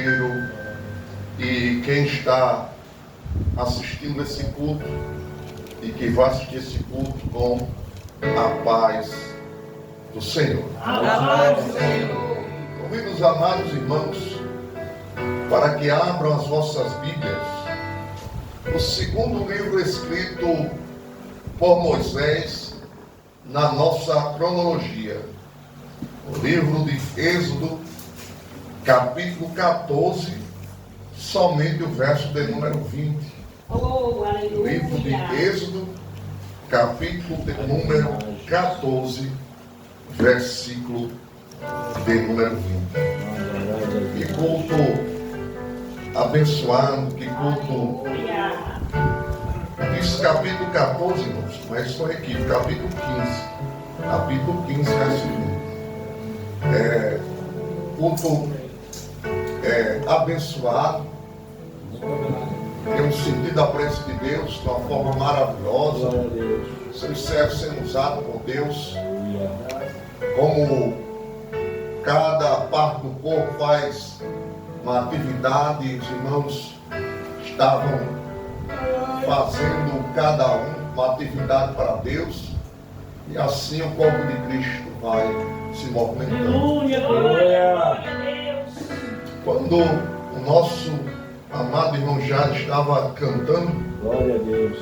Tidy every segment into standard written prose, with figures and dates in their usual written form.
presbítero e quem está assistindo esse culto e que vai assistir esse culto com a paz do Senhor. Convido os amados irmãos para que abram as vossas Bíblias no segundo livro escrito por Moisés na nossa cronologia, o livro de Êxodo, capítulo 14, somente o verso de número 20. Livro de Êxodo, capítulo de número 14, versículo de número 20. Que culto abençoado, que culto. Diz capítulo 14, irmãos, mas só aqui, capítulo 15. Capítulo 15, versículo 20. Culto abençoado. Tem um sentido da presença de Deus de uma forma maravilhosa. Seus servos sendo usados por Deus. Como cada parte do corpo faz uma atividade, os irmãos estavam fazendo cada um uma atividade para Deus. E assim o corpo de Cristo vai se movimentando. Quando o nosso amado irmão Jade estava cantando, glória a Deus,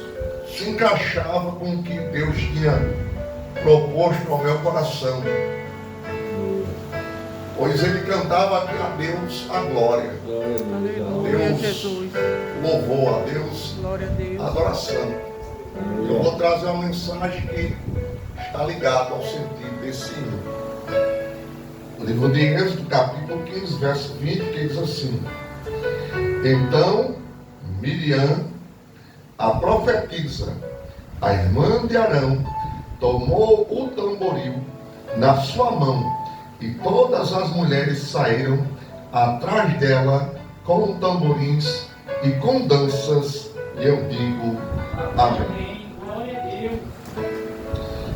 se encaixava com o que Deus tinha proposto ao meu coração. Pois ele cantava aqui a Deus a glória. Deus louvor, a Deus a adoração. Eu vou trazer uma mensagem que está ligada ao sentido desse hino. O livro de Êxodo, capítulo 15, verso 20, que diz assim: Então Miriam, a profetisa, a irmã de Arão, tomou o tamboril na sua mão, e todas as mulheres saíram atrás dela com tamborins e com danças, e eu digo amém.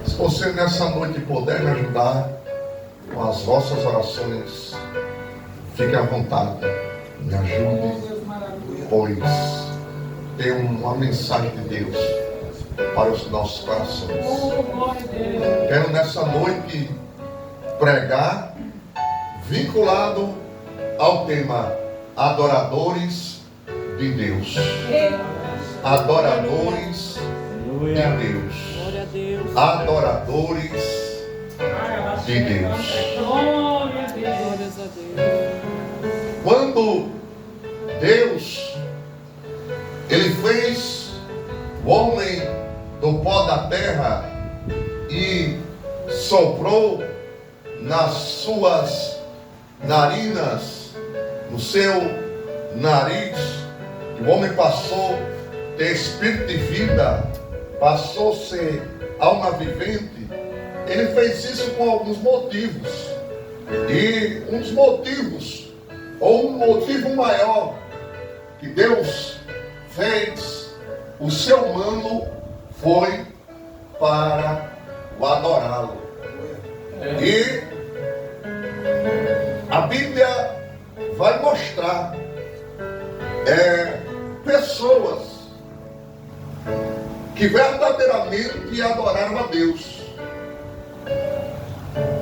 Se você nessa noite puder me ajudar com as vossas orações, fique à vontade, me ajude, pois tem uma mensagem de Deus para os nossos corações. Quero nessa noite pregar vinculado ao tema adoradores de Deus. Adoradores de Deus. Adoradores de Deus. Quando Deus ele fez o homem do pó da terra e soprou nas suas narinas, no seu nariz, e o homem passou a ter espírito de vida, passou a ser alma vivente. Ele fez isso com alguns motivos, e um dos motivos, ou um motivo maior, que Deus fez o ser humano foi para o adorá-lo. E a Bíblia vai mostrar pessoas que verdadeiramente adoraram a Deus.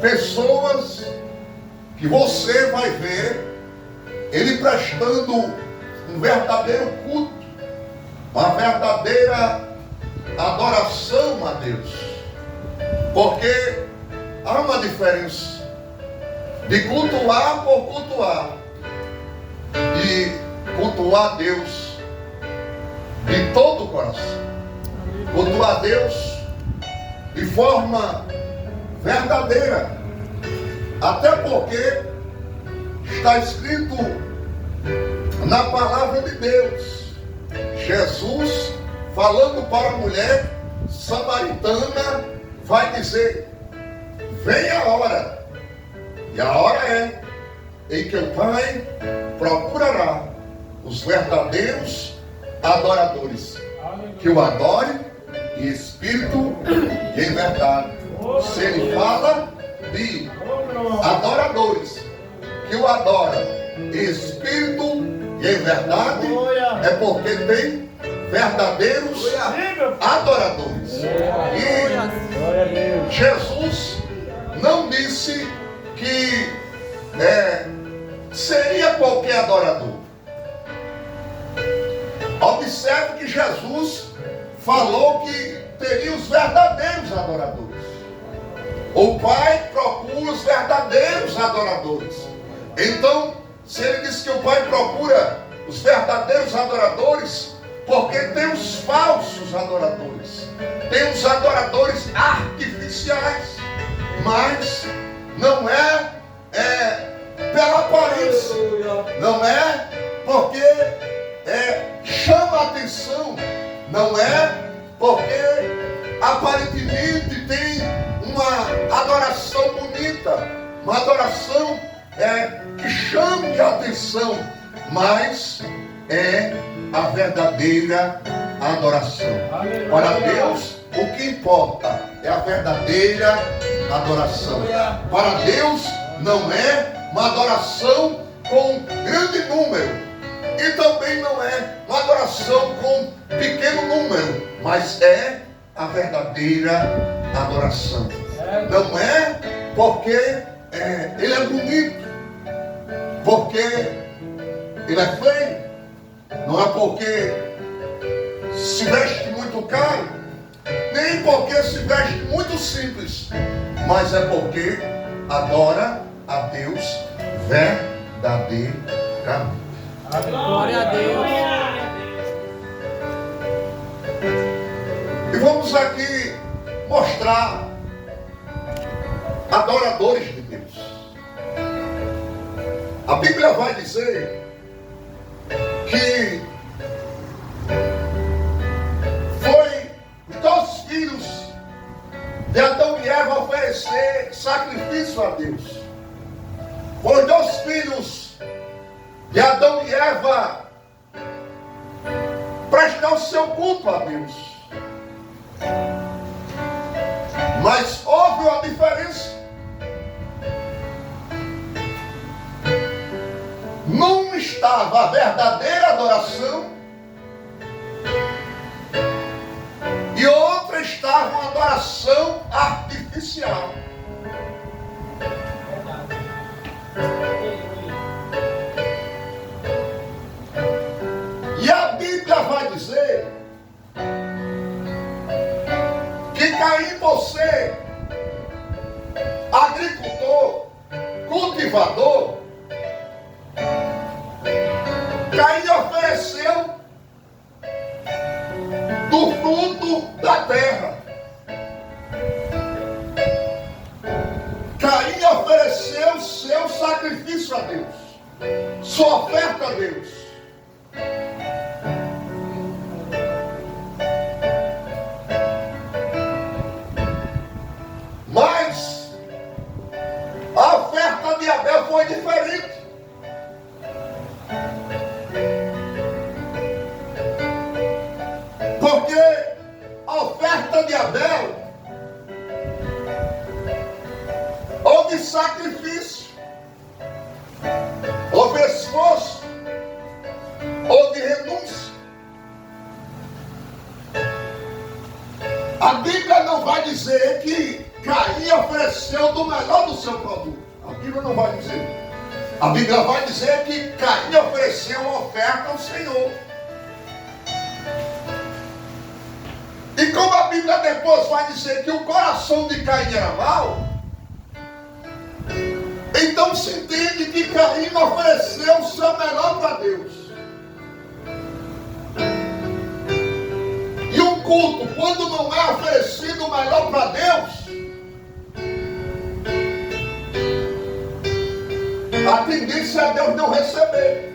Pessoas que você vai ver ele prestando um verdadeiro culto, uma verdadeira adoração a Deus. Porque há uma diferença de cultuar por cultuar e cultuar Deus de todo o coração. Cultuar Deus de forma verdadeira. Até porque está escrito na palavra de Deus, Jesus falando para a mulher samaritana vai dizer: vem a hora, e a hora é em que o Pai procurará os verdadeiros adoradores, que o adore em espírito e em verdade. Se ele fala de adoradores que o adoram em espírito e em verdade, é porque tem verdadeiros adoradores. E Jesus não disse que seria qualquer adorador. Observe que Jesus falou que teria os verdadeiros adoradores. O Pai procura os verdadeiros adoradores. Então, se ele diz que o Pai procura os verdadeiros adoradores, porque tem os falsos adoradores, tem os adoradores artificiais, mas não é pela aparência, não é porque chama a atenção, não é porque aparentemente tem uma adoração bonita, uma adoração que chame a atenção, mas é a verdadeira adoração. Para Deus, o que importa é a verdadeira adoração. Para Deus, não é uma adoração com grande número, e também não é uma adoração com pequeno número, mas é a verdadeira adoração. Não é porque ele é bonito, porque ele é feio, não é porque se veste muito caro, nem porque se veste muito simples, mas é porque adora a Deus verdadeiramente. Glória a Deus. E vamos aqui mostrar adoradores de Deus. A Bíblia vai dizer que foi os 2 filhos de Adão e Eva oferecer sacrifício a Deus. Foi os 2 filhos de Adão e Eva prestar o seu culto a Deus. Mas houve uma diferença. Num estava a verdadeira adoração e outra estava uma adoração artificial. E a Bíblia vai dizer que Caim, você, agricultor, cultivador, Caim ofereceu do fruto da terra. Caim ofereceu seu sacrifício a Deus, sua oferta a Deus. Mas a oferta de Abel foi diferente. Porque a oferta de Abel houve sacrifício, houve esforço, houve renúncia. A Bíblia não vai dizer que Caim ofereceu do melhor do seu produto. A Bíblia não vai dizer. A Bíblia vai dizer que Caim ofereceu uma oferta ao Senhor. E como a Bíblia depois vai dizer que o coração de Caim era mau, então se entende que Caim ofereceu o seu melhor para Deus. E um culto, quando não é oferecido o melhor para Deus, a tendência é Deus não receber.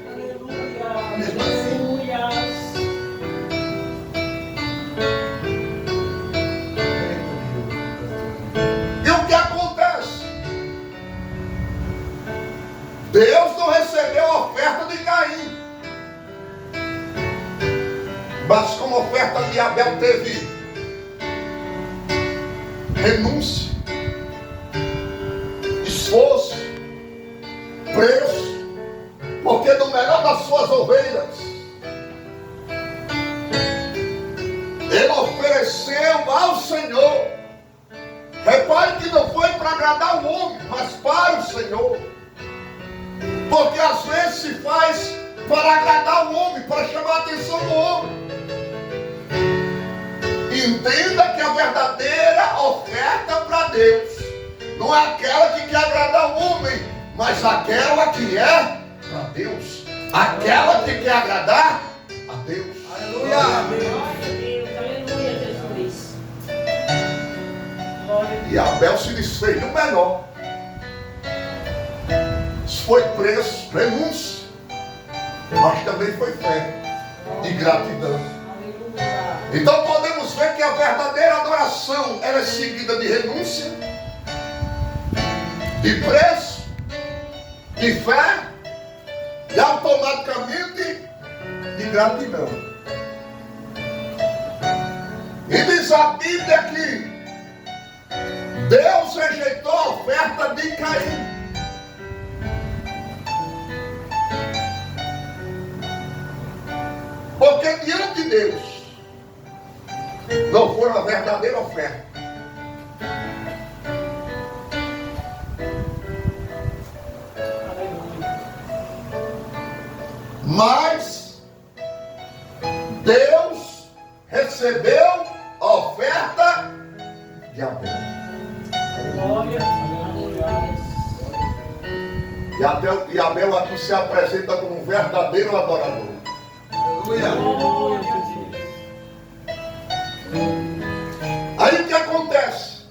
E o que acontece? Deus não recebeu a oferta de Caim, mas como a oferta de Abel teve renúncia, esforço, preço, melhor das suas ovelhas. Ele ofereceu ao Senhor. Repare que não foi para agradar o homem, mas para o Senhor. Porque às vezes se faz para agradar o homem, para chamar a atenção do homem. Entenda que a verdadeira oferta para Deus não é aquela que quer agradar o homem, mas aquela que é para Deus. Aquela que quer agradar a Deus. Aleluia. Aleluia, Jesus. E Abel se desfez do melhor. Foi preço, renúncia, mas também foi fé e gratidão. Então podemos ver que a verdadeira adoração ela é seguida de renúncia, de preço, de fé e automaticamente de gratidão. E diz a Bíblia que Deus rejeitou a oferta de Caim. Porque diante de Deus não foi uma verdadeira oferta. Mas Deus recebeu a oferta de Abel. E Abel aqui se apresenta como um verdadeiro adorador. Aí o que acontece?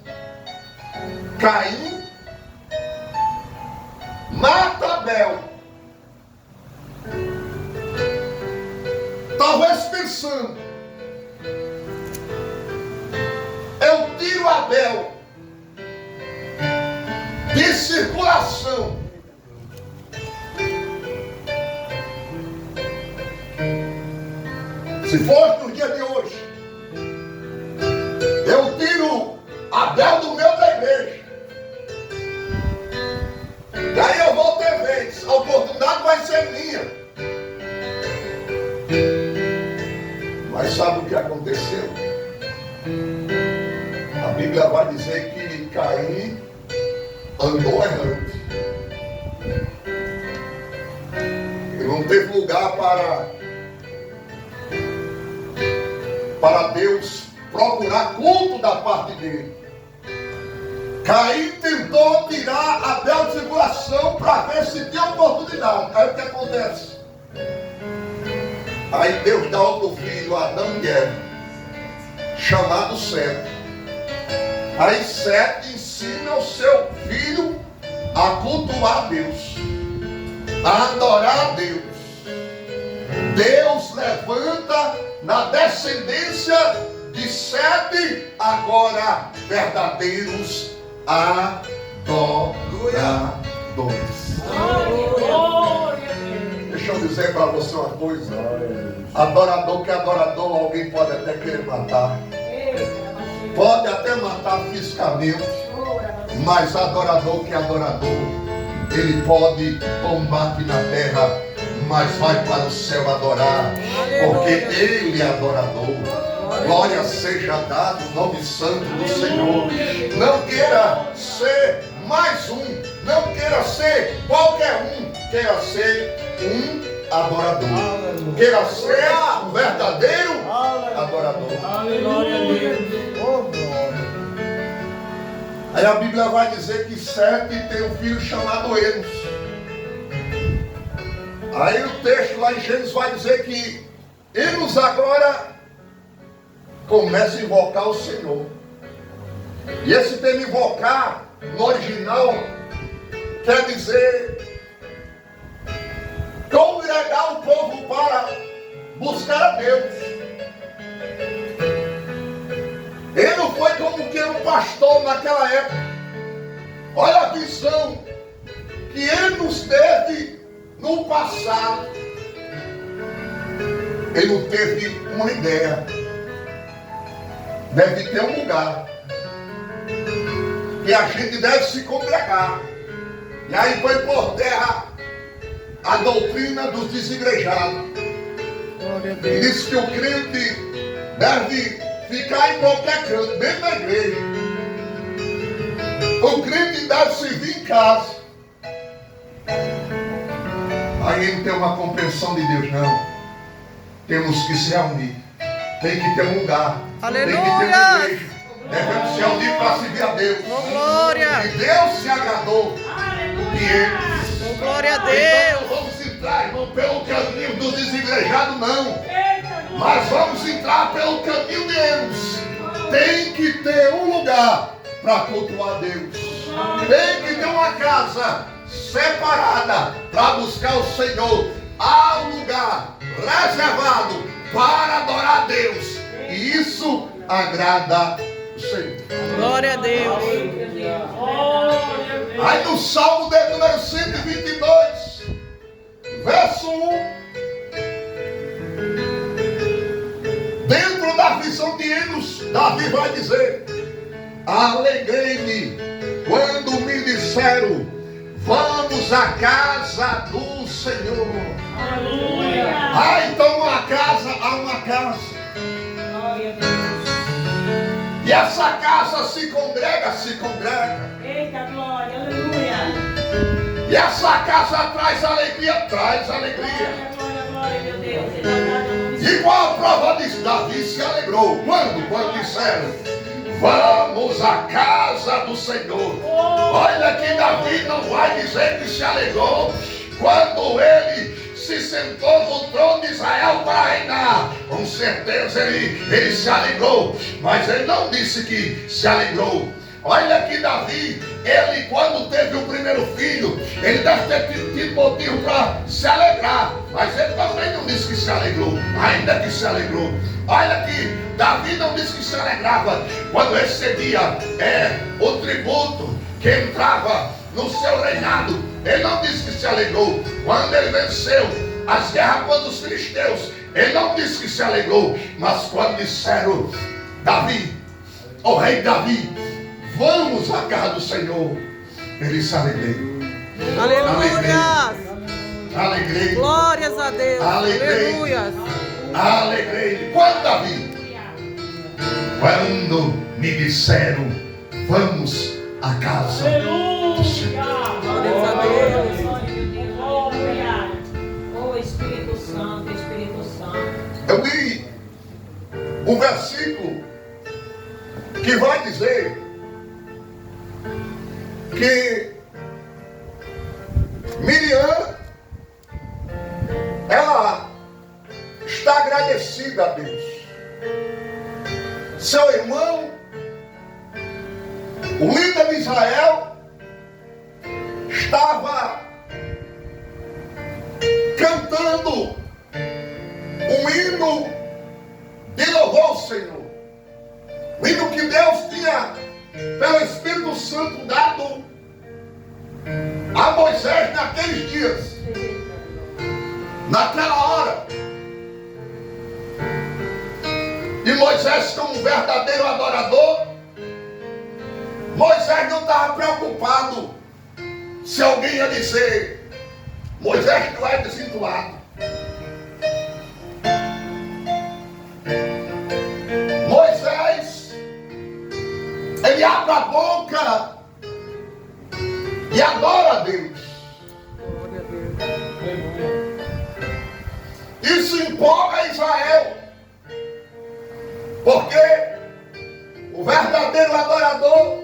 Caim mata Abel. Talvez pensando, eu tiro Abel de circulação. Se for no dia de hoje, eu tiro Abel do meu da igreja. Daí eu vou ter vez, a oportunidade vai ser minha. Mas sabe o que aconteceu? A Bíblia vai dizer que Caim andou errante. Ele não teve lugar para Deus procurar culto da parte dele. Caim tentou tirar Abel de circulação para ver se tinha oportunidade. Aí o que acontece? Aí Deus dá outro filho, Adão e Eva, chamado Sete. Aí Sete ensina o seu filho a cultuar a Deus, a adorar a Deus. Deus levanta na descendência de Sete agora verdadeiros adoradores. Deixa eu dizer para você uma coisa. Adorador que é adorador, alguém pode até querer matar. Pode até matar fisicamente. Mas adorador que é adorador, ele pode tombar aqui na terra, mas vai para o céu adorar. Porque ele é adorador. Glória seja dada o nome santo do Senhor. Não queira ser mais um. Não queira ser qualquer um. Queira ser um adorador. Queira ser um verdadeiro adorador. Glória a Deus. Aí a Bíblia vai dizer que Sete tem um filho chamado Enos. Aí o texto lá em Gênesis vai dizer que Enos agora começa a invocar o Senhor. E esse termo invocar, no original, quer dizer congregar o povo para buscar a Deus. Ele não foi como que um pastor naquela época. Olha a visão que ele nos teve no passado. Ele não teve uma ideia. Deve ter um lugar que a gente deve se congregar. E aí foi por terra a doutrina dos desigrejados. E diz que o crente deve ficar em qualquer canto, dentro da igreja. O crente deve servir em casa. Aí não tem uma compreensão de Deus, não. Temos que se reunir. Tem que ter um lugar. Aleluia. Tem que ter uma igreja. Devemos se reunir para servir a Deus. Oh, glória. E Deus se agradou de eles. Oh, glória a Deus. Então não vamos entrar, irmão, pelo caminho do desigrejados, não. Mas vamos entrar pelo caminho de Deus. Tem que ter um lugar para cultuar Deus. Tem que ter uma casa separada para buscar o Senhor. Há um lugar reservado para adorar a Deus. E isso agrada o Senhor. Glória a Deus. Aí no Salmo de número 122, verso 1. Dentro da visão de Enos, Davi vai dizer: alegrei-me quando me disseram, vamos à casa do Senhor. Aleluia. Então há uma casa. Glória a Deus. E essa casa se congrega. Eita, glória, aleluia. E essa casa traz alegria. Glória, meu Deus. E qual a prova disso? Davi se alegrou. Quando disseram, vamos à casa do Senhor. Olha que Davi não vai dizer que se alegrou quando ele se sentou no trono de Israel para reinar. Com certeza ele se alegrou, mas ele não disse que se alegrou. Olha que Davi, ele quando teve o primeiro filho, ele deve ter tido motivo para se alegrar, mas ele também não disse que se alegrou, ainda que se alegrou. Olha que Davi não disse que se alegrava quando recebia o tributo que entrava no seu reinado. Ele não disse que se alegrou quando ele venceu as guerras contra os filisteus. Ele não disse que se alegrou, mas quando disseram, Davi, o rei Davi, vamos à casa do Senhor, ele se alegrou. Aleluia. Alegrei. Glórias a Deus. Alegrei. Aleluia. Alegrei. Quando, Davi? Quando me disseram, vamos à casa do Senhor. Glórias a Deus. Oh, Espírito Santo, Espírito Santo. Eu li um versículo que vai dizer que Miriam, ela está agradecida a Deus. Seu irmão, o líder de Israel, estava cantando um hino de louvor ao Senhor. O hino que Deus tinha, pelo Espírito Santo, dado a Moisés naqueles dias, naquela hora. E Moisés, como um verdadeiro adorador, Moisés não estava preocupado se alguém ia dizer, Moisés tu é desvirtuado. Moisés, ele abre a boca e adora a Deus. Isso empolga Israel, porque o verdadeiro adorador,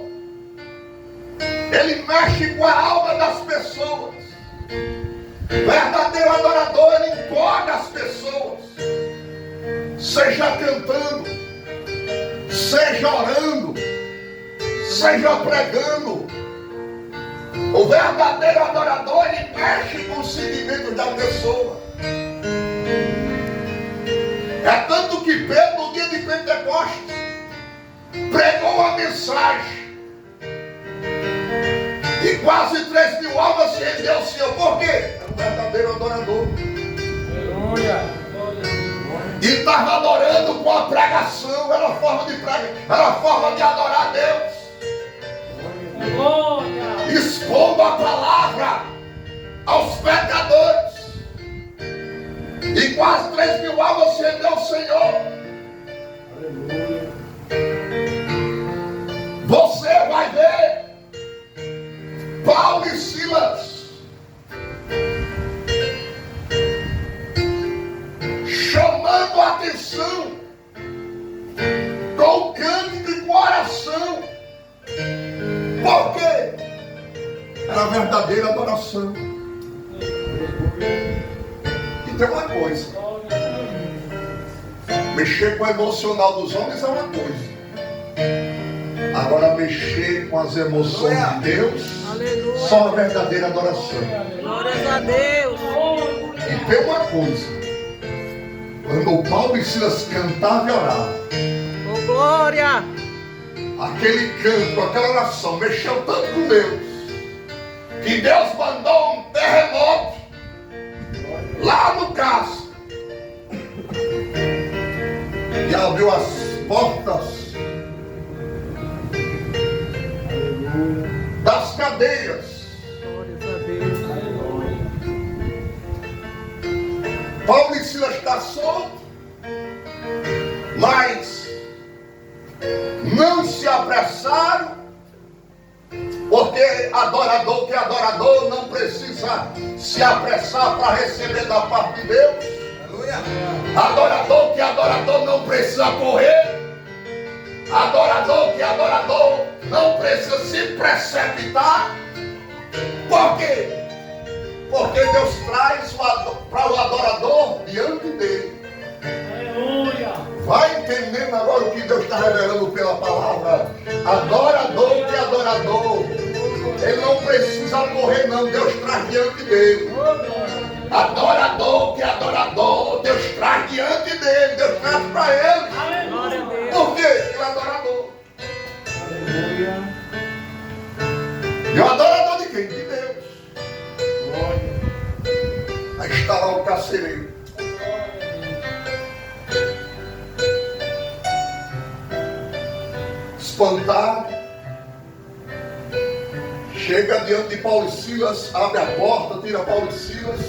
ele mexe com a alma das pessoas. O verdadeiro adorador, ele empolga as pessoas, seja cantando, seja orando, seja pregando. O verdadeiro adorador, ele mexe com os sentimentos da pessoa. É tanto que Pedro, no dia de Pentecostes, pregou uma mensagem e quase 3.000 almas se rendeu ao Senhor. Por quê? Era um verdadeiro adorador. E estava adorando com a pregação. Era uma forma de pregar, era uma forma de adorar a Deus. Expondo a palavra aos pecadores. quase 3.000 almas se rendeu ao Senhor. Você vai ver Paulo e Silas chamando a atenção com cântico e com oração. Por quê? Era a verdadeira adoração. E tem uma coisa: mexer com o emocional dos homens é uma coisa, agora mexer com as emoções de Deus, Aleluia. só a verdadeira adoração. Glórias a Deus. E tem uma coisa: quando o Paulo e Silas cantavam e oravam, Oh, glória. aquele canto, aquela oração mexeu tanto com Deus, que Deus mandou um terremoto lá no caso e abriu as portas das cadeias. Glórias a Deus. Paulo e Silas está solto, mas não se apressaram, porque adorador que é adorador não precisa se apressar para receber da parte de Deus. Adorador que é adorador não precisa correr. Adorador que é adorador não precisa se precipitar. Por quê? Porque Deus traz para o adorador diante dele. Vai entendendo agora o que Deus está revelando pela palavra. Adorador que é adorador, ele não precisa correr não, Deus traz diante dele. Adorador que é adorador, Deus traz diante dele, Deus traz para ele. Glória a Deus. Por quê? Ele é adorador. E o adorador de quem? De Deus. Aí está lá o carcereiro. Espantado, chega diante de Paulo e Silas, abre a porta, tira Paulo e Silas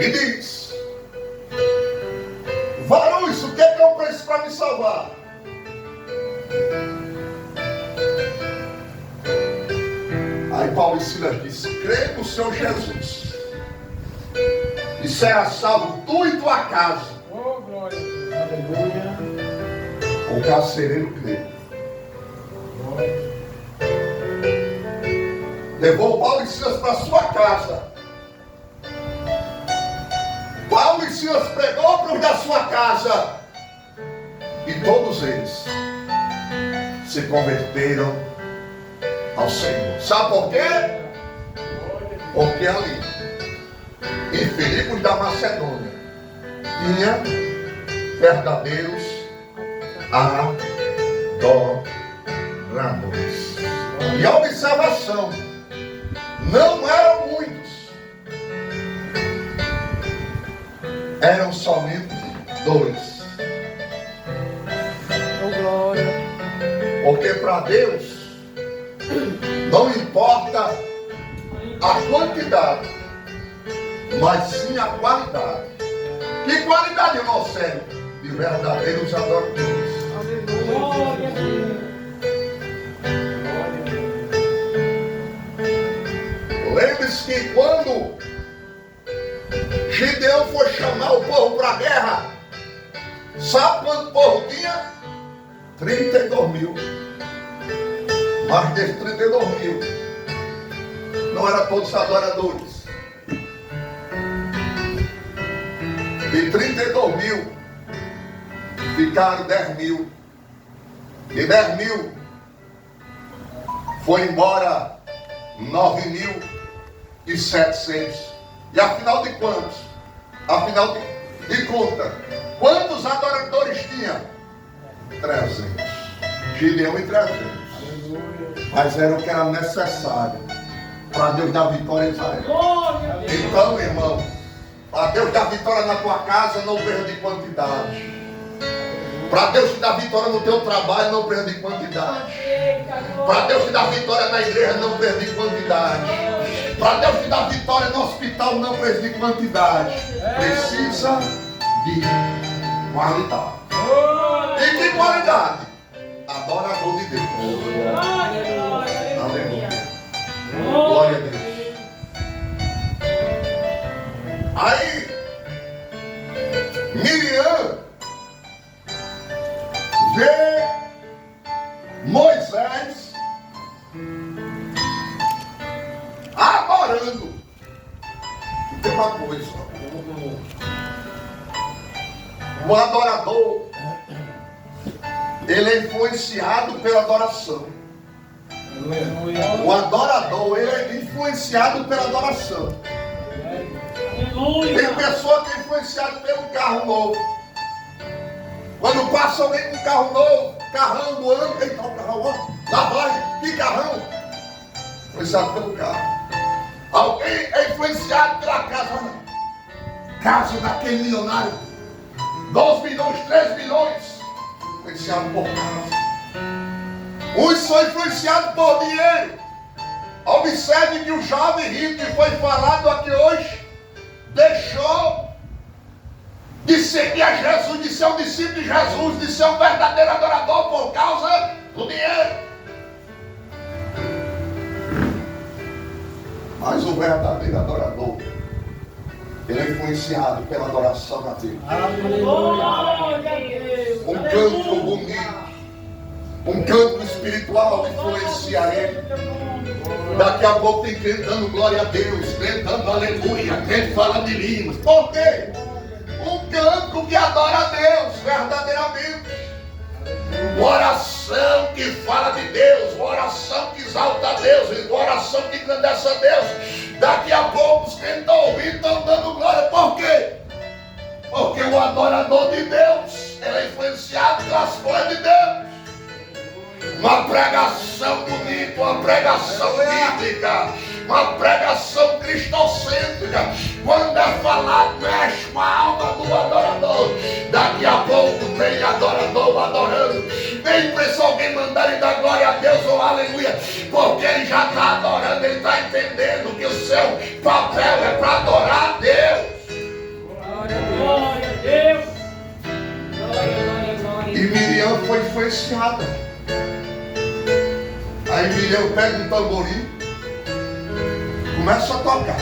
e diz: varões, o que é que eu preciso para me salvar? Aí Paulo e Silas disse: crê no Senhor Jesus e será salvo tu e tua casa. O carcereiro creu. Levou Paulo e Silas para sua casa. Paulo e Silas pregou para os da sua casa. E todos eles se converteram ao Senhor. Sabe por quê? Porque ali, em Filipos da Macedônia, tinha verdadeiros adoradores. E a observação: não eram muitos, eram somente 2. Oh, glória. Porque para Deus não importa a quantidade, mas sim a qualidade. Que qualidade, irmão sério? De verdadeiros adoradores. Glória a Deus. Lembre-se que quando Gideão foi chamar o povo para a guerra, sabe quanto povo tinha? 32.000. Mas desses 32.000 não eram todos adoradores. De 32.000 ficaram 10.000. De 10.000 foi embora 9.700. E afinal de quantos? Afinal de conta, quantos adoradores tinha? 300. Gideão e 300. Mas era o que era necessário para Deus dar vitória em Israel. Então, irmão, para Deus dar vitória na tua casa, não perda de quantidade. Para Deus te dar vitória no teu trabalho, não perda de quantidade. Para Deus te dar vitória na igreja, não perda de quantidade. Para Deus te dar vitória no hospital não precisa de quantidade, precisa de qualidade. E que qualidade? Adorador de Deus. Aleluia. Glória a Deus. Aí Miriam vê Moisés adorando. E tem uma coisa: o adorador, ele é influenciado pela adoração. O adorador, ele é influenciado pela adoração. Tem pessoa que é influenciada pelo carro novo. Quando passa alguém com um carro novo, carrão do ano, quem tá o carrão? Ó, lá vai, que carrão? Influenciado pelo carro. Alguém é influenciado pela casa, não. Casa daquele milionário, 2 milhões, 3 milhões, influenciado por casa. Uns são influenciados por dinheiro. Observe que o jovem rico que foi falado aqui hoje deixou de seguir a Jesus, de ser um discípulo de Jesus, de ser um verdadeiro adorador por causa do dinheiro. Mas o verdadeiro adorador, ele é influenciado pela adoração a Deus. Um canto bonito, um canto espiritual influencia ele. Daqui a pouco tem crente dando glória a Deus, crente dando aleluia, crente falando de línguas. Por quê? Um canto que adora a Deus verdadeiramente. Uma oração que fala de Deus, uma oração que exalta a Deus, uma oração que engrandece a Deus. Daqui a pouco os crentes estão ouvindo, estão dando glória. Por quê? Porque o adorador de Deus, ele é influenciado pelas coisas de Deus. Uma pregação bonita, uma pregação bíblica, uma pregação cristocêntrica. Quando é falado, mexe com a alma do adorador. Daqui a pouco tem adorador adorando. Nem precisa alguém mandar ele dar glória a Deus ou aleluia, porque ele já está adorando, ele está entendendo que o seu papel é para adorar a Deus. Glória a Deus. E Miriam foi influenciada. Aí Miriam pega um tamborim, começa a tocar.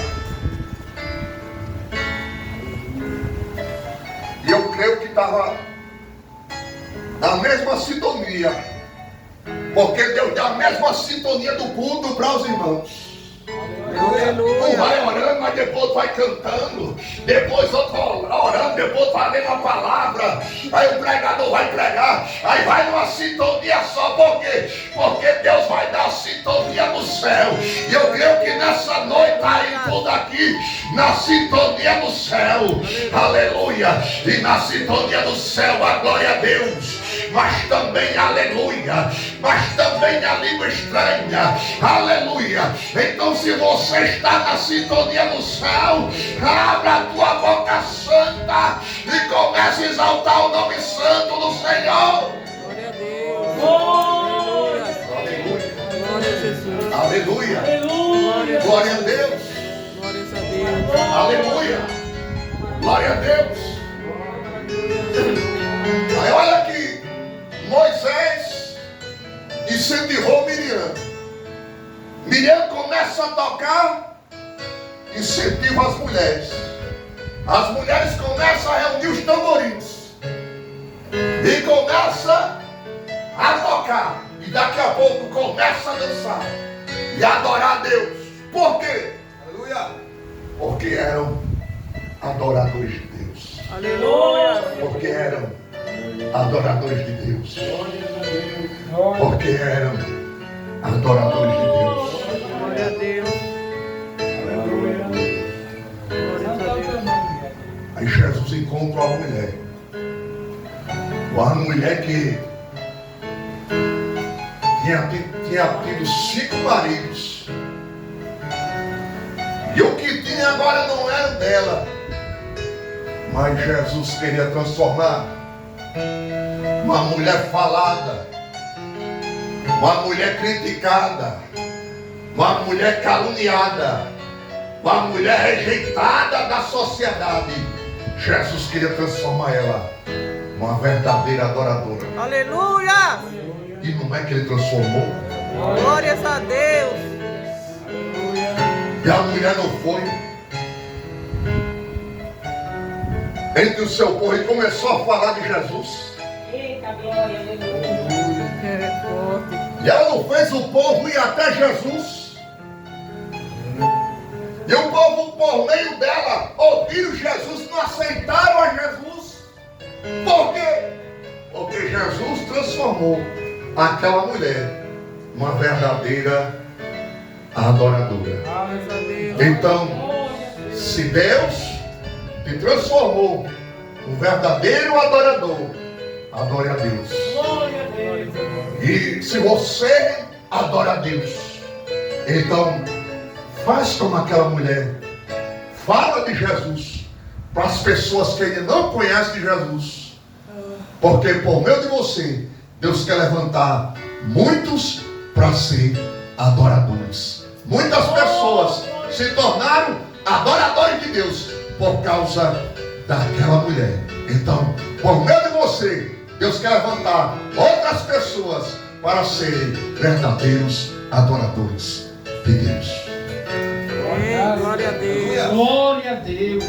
E eu creio que estava na mesma sintonia, porque Deus dá a mesma sintonia do culto para os irmãos. Um vai orando, mas depois vai cantando, depois outro orando, depois vai lendo a palavra, aí o pregador vai pregar, aí vai numa sintonia só. Por quê? Porque Deus vai dar a sintonia do céu. E eu creio que nessa noite está aí tudo aqui na sintonia do céu. Aleluia. E na sintonia do céu a glória a Deus, mas também aleluia, mas também a língua estranha. Aleluia. Então se você está na sintonia do céu, abra a tua boca santa e comece a exaltar o nome santo do Senhor. Glória a Deus. Aleluia. Glória a Jesus. Aleluia. Aleluia. Glória a Deus. Glória a Deus. Aleluia. Glória a Deus. Aí olha aqui, Moisés incentivou Miriam. Miriam começa a tocar, incentiva as mulheres. As mulheres começam a reunir os tamborins e começa a tocar. E daqui a pouco começa a dançar e a adorar a Deus. Por quê? Aleluia. Porque eram adoradores de Deus. Aleluia. Porque eram adoradores de Deus. Porque eram adoradores de Deus. Glória a Deus. Glória a Deus. Aí Jesus encontra uma mulher. Uma mulher que tinha tido 5 maridos. E o que tinha agora não era dela. Mas Jesus queria transformar uma mulher falada, uma mulher criticada, uma mulher caluniada, uma mulher rejeitada da sociedade, Jesus queria transformar ela numa verdadeira adoradora. Aleluia! E não é que ele transformou? Glórias a Deus. E a mulher não foi entre o seu povo e começou a falar de Jesus. Eita, glória, aleluia. É forte. E ela não fez o povo ir até Jesus. E o povo, por meio dela, ouviram Jesus, não aceitaram a Jesus. Por quê? Porque Jesus transformou aquela mulher numa verdadeira adoradora. Glórias a Deus. Então, se Deus te transformou num verdadeiro adorador, adore a Deus. Glória a Deus. E se você adora a Deus, então faz como aquela mulher. Fala de Jesus para as pessoas que ainda não conhecem de Jesus. Porque por meio de você, Deus quer levantar muitos para ser adoradores. Muitas pessoas se tornaram adoradores de Deus por causa daquela mulher. Então, por meio de você, Deus quer levantar outras pessoas para serem verdadeiros adoradores de Deus. Glória a Deus. Glória a Deus.